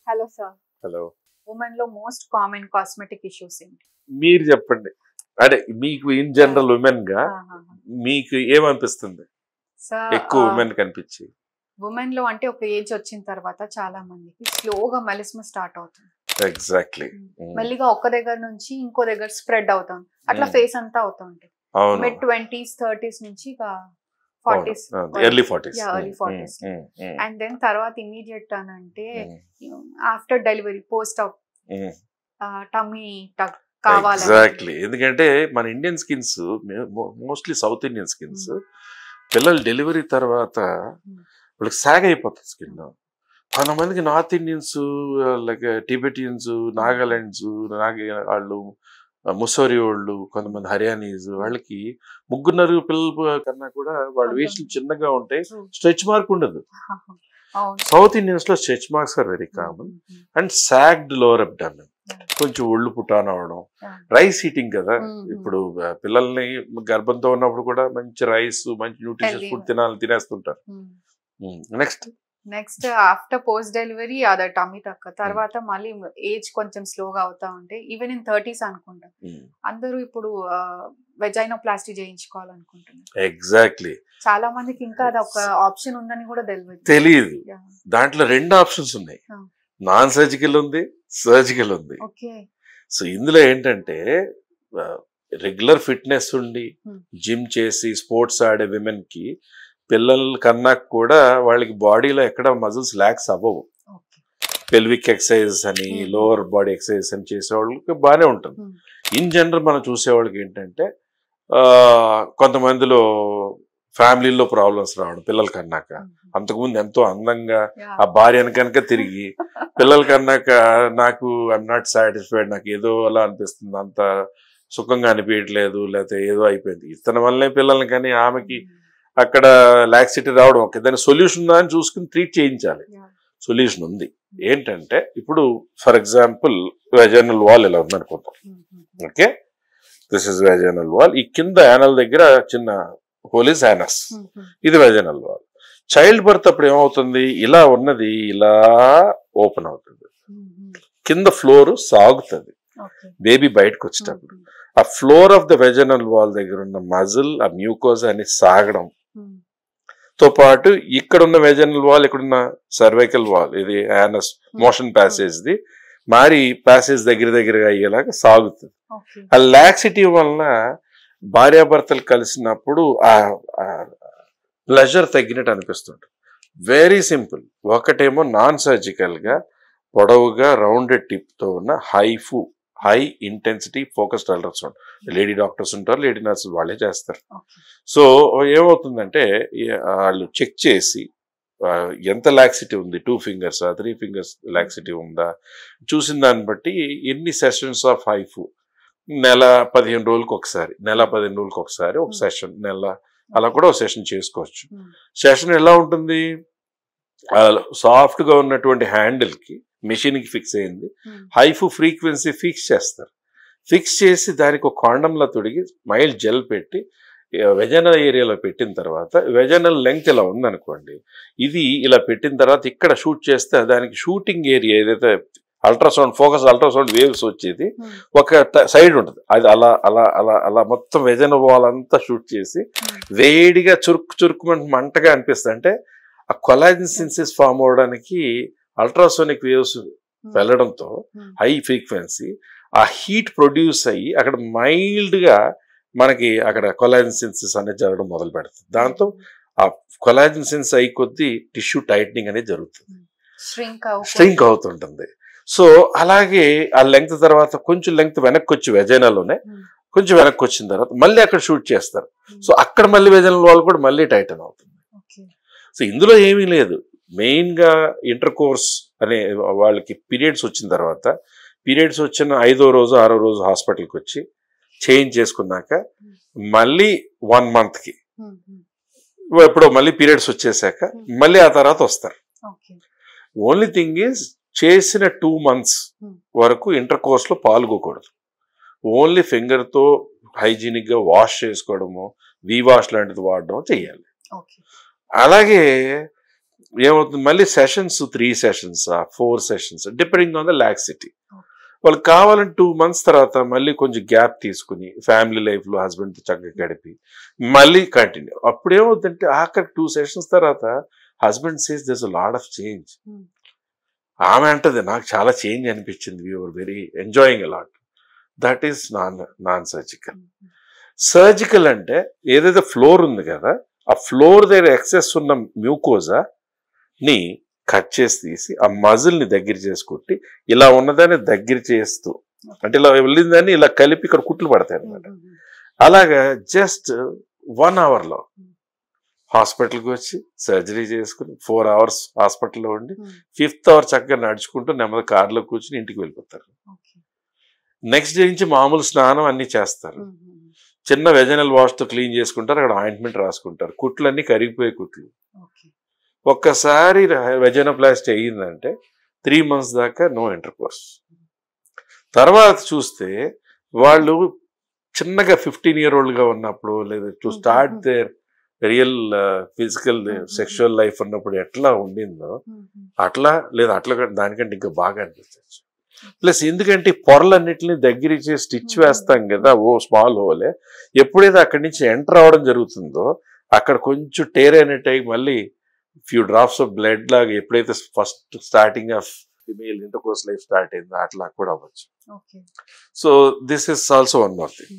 Hello sir. Hello. Women లో most common cosmetic issues ఏంటి? మీరు చెప్పండి. అంటే మీకు ఇన్ జనరల్ ఉమెన్ గా మీకు ఏమనిపిస్తుంది సార్, ఎక్కువ ఉమెన్ కనిపించి? ఉమెన్ లో అంటే ఒక ఏజ్ వచ్చిన తర్వాత చాలా మందికి స్లోగా మెలిస్మ స్టార్ట్ అవుతుంది. ఎగ్జాక్ట్లీ. మెల్లిగా ఒక్క దగ్గర నుంచి ఇంకో దగ్గర స్ప్రెడ్ అవుతాం. అట్లా ఫేస్ అంతా అవుతా ఉంటుంది. మిడ్ 20s 30s నుంచి 40s, early 40s. And then తర్వాత ఇమీడియట్ అని అంటే ఆఫ్టర్ డెలివరీ పోస్ట్ టమ్మీ కావాలి. ఎగ్జాక్ట్లీ. ఎందుకంటే మన Indian skins mostly South Indian skins పిల్లలు డెలివరీ తర్వాత వాళ్ళకి సాగ్ అయిపోతుంది స్కిన్. కొంతమందికి North Indians like Tibetans, Nagalands, వాళ్ళు ముసోరి వాళ్ళు, కొంతమంది హర్యానీస్, వాళ్ళకి 3 పిల్లల కన్నా కూడా వాళ్ళ వేస్ట్ చిన్నగా ఉంటాయి, స్ట్రెచ్ మార్క్ ఉండదు. సౌత్ ఇండియన్స్ లో stretch marks are very common. And sagged lower abdomen, కొంచెం ఒళ్ళు పుటాన్ అవడం, రైస్ ఈటింగ్ కదా. ఇప్పుడు పిల్లల్ని గర్భంతో ఉన్నప్పుడు కూడా మంచి రైస్, మంచి న్యూట్రిషియస్ ఫుడ్ తినేస్తుంటారు. నెక్స్ట్ ఆఫ్టర్ పోస్ట్ డెలివరీ అదే టమ్మీ టక్క తర్వాత మళ్ళీ ఏజ్ కొంచెం స్లోగా అవుతా ఉంటే ఈవెన్ ఇన్ 30s అనుకుంటా అందరూ ఇప్పుడు వెజైనోప్లాస్టీ చేయించుకోవాలనుకుంటున్నారు. ఎగ్జాక్ట్లీ. చాలా మందికి ఇంకా అది ఒక ఆప్షన్ ఉందని కూడా తెలియదు. దాంట్లో 2 ఆప్షన్స్ ఉన్నాయి. నాన్ సర్జికల్ ఉంది, సర్జికల్ ఉంది. సో ఇందులో ఏంటంటే రెగ్యులర్ ఫిట్నెస్ ఉండి జిమ్ చేసి స్పోర్ట్స్ ఆడే విమెన్ కి పిల్లల కన్నా కూడా వాళ్ళకి బాడీలో ఎక్కడ మజిల్స్ ల్యాక్స్ అవ్వవు. పెల్విక్ ఎక్సర్సైజెస్ అని, లోవర్ బాడీ ఎక్సర్సైజెస్ అని చేసేవాళ్ళకి బాగానే ఉంటుంది. ఇన్ జనరల్ మనం చూసేవాళ్ళకి ఏంటంటే కొంతమందిలో ఫ్యామిలీలో ప్రాబ్లమ్స్ రావడం, పిల్లల కన్నాక అంతకుముందు ఎంతో అందంగా ఆ భార్య కనుక తిరిగి పిల్లల కన్నాక నాకు ఐఎమ్ నాట్ సాటిస్ఫైడ్, నాకు ఏదో అలా అనిపిస్తుంది, అంత సుఖంగా అనిపించట్లేదు, లేకపోతే ఏదో అయిపోయింది. ఇతని వల్లనే పిల్లల్ని కానీ ఆమెకి అక్కడ లాక్సిటీ రావడం. ఒక దాని సొల్యూషన్ ఉందా అని చూసుకుని ట్రీట్ చేయించాలి. సొల్యూషన్ ఉంది. ఏంటంటే ఇప్పుడు ఫర్ ఎగ్జాంపుల్ వెజైనల్ వాల్ ఇలా ఉందనుకుంటాం. Okay, this is vaginal wall. ఈ కింద యానల్ దగ్గర చిన్న హోల్ ఇస్ యానస్. ఇది వెజైనల్ వాల్. చైల్డ్ బర్త్ అప్పుడు ఏమవుతుంది, ఇలా ఉన్నది ఇలా ఓపెన్ అవుతుంది, కింద ఫ్లోర్ సాగుతుంది. బేబీ బయటకు వచ్చేటప్పుడు ఆ floor of the vaginal wall దగ్గర ఉన్న మజిల్, ఆ మ్యూకోజ్ అని సాగడం తో పాటు ఇక్కడ ఉన్న వెజైనల్ వాల్, ఇక్కడున్న సర్వైకల్ వాల్, ఇది యానస్ మోషన్ ప్యాసేజ్ ది మారి ప్యాసేజ్ దగ్గరగా అయ్యేలాగా సాగుతుంది. ఆ లాక్సిటీ వలన భార్యాభర్తలు కలిసినప్పుడు ఆ ప్లెజర్ తగ్గినట్టు అనిపిస్తుంది. Very simple. ఒకటేమో నాన్ సర్జికల్ గా పొడవుగా రౌండెడ్ టిప్ తో ఉన్న high intensity focused ultrasound. Lady doctors ఉంటారు, లేడీ నర్సులు వాళ్ళే చేస్తారు. సో ఏమవుతుందంటే వాళ్ళు చెక్ చేసి ఎంత లాక్సిటీ ఉంది, 2 fingers 3 fingers లాక్సిటీ ఉందా చూసిన దాన్ని బట్టి ఎన్ని సెషన్స్ ఆఫ్ హైఫు, నెల 15 రోజులకు ఒకసారి, నెల 15 రోజులకు ఒకసారి ఒక సెషన్, నెల అలా కూడా ఒక సెషన్ చేసుకోవచ్చు. సెషన్ ఎలా ఉంటుంది, సాఫ్ట్ గా ఉన్నటువంటి హ్యాండిల్ కి మెషిన్ కి ఫిక్స్ అయింది, హైఫు ఫ్రీక్వెన్సీ ఫిక్స్ చేస్తారు. ఫిక్స్ చేసి దానికి ఒక కాండంలా తొడిగి మైల్డ్ జెల్ పెట్టి వెజనల్ ఏరియాలో పెట్టిన తర్వాత, వెజనల్ లెంగ్త్ ఇలా ఉందనుకోండి, ఇది ఇలా పెట్టిన తర్వాత ఇక్కడ షూట్ చేస్తే దానికి షూటింగ్ ఏరియా ఏదైతే అల్ట్రాసౌండ్ ఫోకస్ అల్ట్రాసౌండ్ వేవ్స్ వచ్చేది ఒక సైడ్ ఉంటుంది, అది అలా అలా అలా అలా మొత్తం వెజనల్ వాల్ అంతా షూట్ చేసి వేడిగా చురుకు మంటగా అనిపిస్తుంది. అంటే ఆ కొలాజన్ సిన్సిస్ ఫామ్ అవడానికి అల్ట్రాసోనిక్ వేవ్స్ వెళ్ళడంతో హై ఫ్రీక్వెన్సీ ఆ హీట్ ప్రొడ్యూస్ అయ్యి అక్కడ మైల్డ్ గా మనకి అక్కడ కొలాజన్ సిన్సిస్ అనేది జరగడం మొదలు పెడుతుంది. దాంతో ఆ కొలాజన్ సిన్స్ అయ్యి కొద్దీ టిష్యూ టైట్నింగ్ అనేది జరుగుతుంది, స్ట్రింక్ అవుతుంటుంది. సో అలాగే ఆ లెంగ్త్ తర్వాత కొంచెం లెంగ్త్ వెనక్కి వచ్చి వెజైనాలోనే కొంచెం వెనక్కి వచ్చిన తర్వాత మళ్ళీ అక్కడ షూట్ చేస్తారు. సో అక్కడ మళ్ళీ వెజైనల్ వాల్ కూడా మళ్ళీ టైటన్ అవుతుంది. సో ఇందులో ఏమీ లేదు. మెయిన్ గా ఇంటర్ కోర్స్ అనే వాళ్ళకి పీరియడ్స్ వచ్చిన తర్వాత, పీరియడ్స్ వచ్చిన 5వ రోజు 6వ రోజు హాస్పిటల్కి వచ్చి చేంజ్ చేసుకున్నాక మళ్ళీ 1 month కి ఎప్పుడో మళ్ళీ పీరియడ్స్ వచ్చేసాక మళ్ళీ ఆ తర్వాత వస్తారు. ఓన్లీ థింగ్ ఈజ్ చేసిన 2 months వరకు ఇంటర్ కోర్స్ లో పాల్గొకూడదు. ఓన్లీ ఫింగర్ తో హైజీనిక్ గా వాష్ చేసుకోవడము, వి వాష్ లాంటిది వాడడం చేయాలి. అలాగే ఏమవుతుంది మళ్ళీ sessions 3 sessions 4 sessions depending on the laxity. వాళ్ళు కావాలని 2 months తర్వాత మళ్ళీ కొంచెం గ్యాప్ తీసుకుని ఫ్యామిలీ లైఫ్లో హస్బెండ్తో చక్కగా గడిపి మళ్ళీ కంటిన్యూ. అప్పుడు ఏమవుతుందంటే ఆఖరి 2 sessions తర్వాత husband says this a lot of change. ఆమె అంటది నాకు చాలా చేంజ్ అనిపించింది, we were very enjoying a lot. That is non surgical. Surgical అంటే ఏదైతే ఫ్లోర్ ఉంది కదా, ఆ ఫ్లోర్ దగ్గర ఎక్సెస్ ఉన్న మ్యూకోజా ని కట్ చేసి తీసి ఆ మజిల్ని దగ్గర చేసుకుంటే ఇలా ఉన్నదాన్ని దగ్గర చేస్తూ, అంటే ఇలా వెళ్ళిందని ఇలా కలిపి ఇక్కడ కుట్లు పడతాయి అనమాట. అలాగా జస్ట్ 1 hourలో హాస్పిటల్కి వచ్చి సర్జరీ చేసుకుని 4 hours హాస్పిటల్లో ఉండి 5th hour చక్కగా నడుచుకుంటూ నెమ్మది కార్లో కూర్చుని ఇంటికి వెళ్ళిపోతారు. నెక్స్ట్ డే నుంచి మామూలు స్నానం అన్ని చేస్తారు, చిన్న వెజనల్ వాష్తో క్లీన్ చేసుకుంటారు, అక్కడ ఆయింట్మెంట్ రాసుకుంటారు. కుట్లన్నీ కరిగిపోయే కుట్లు. ఒక్కసారి వెజనోప్లాస్టీ అయ్యిందంటే 3 months దాకా నో ఇంటర్కోర్స్. తర్వాత చూస్తే వాళ్ళు చిన్నగా 15-year-oldగా ఉన్నప్పుడు లేదా to start their real physical sexual life ఉన్నప్పుడు ఎట్లా ఉండిందో అట్లా లేదా అట్లా దానికంటే ఇంకా బాగా అనిపించవచ్చు. ప్లస్ ఎందుకంటే పొరలన్నింటినీ దగ్గర చేసి స్టిచ్ వేస్తాం కదా, ఓ స్మాల్ హోలే, ఎప్పుడైతే అక్కడి నుంచి ఎంటర్ అవడం జరుగుతుందో అక్కడ కొంచెం టేర్ అయినట్టు అయ్యి మళ్ళీ ఫ్యూ డ్రాప్స్ ఆఫ్ బ్లడ్ లాగా ఎప్పుడైతే first starting of female intercourse life start అయిందో అట్లా కూడా అవ్వచ్చు. So this is also one more thing.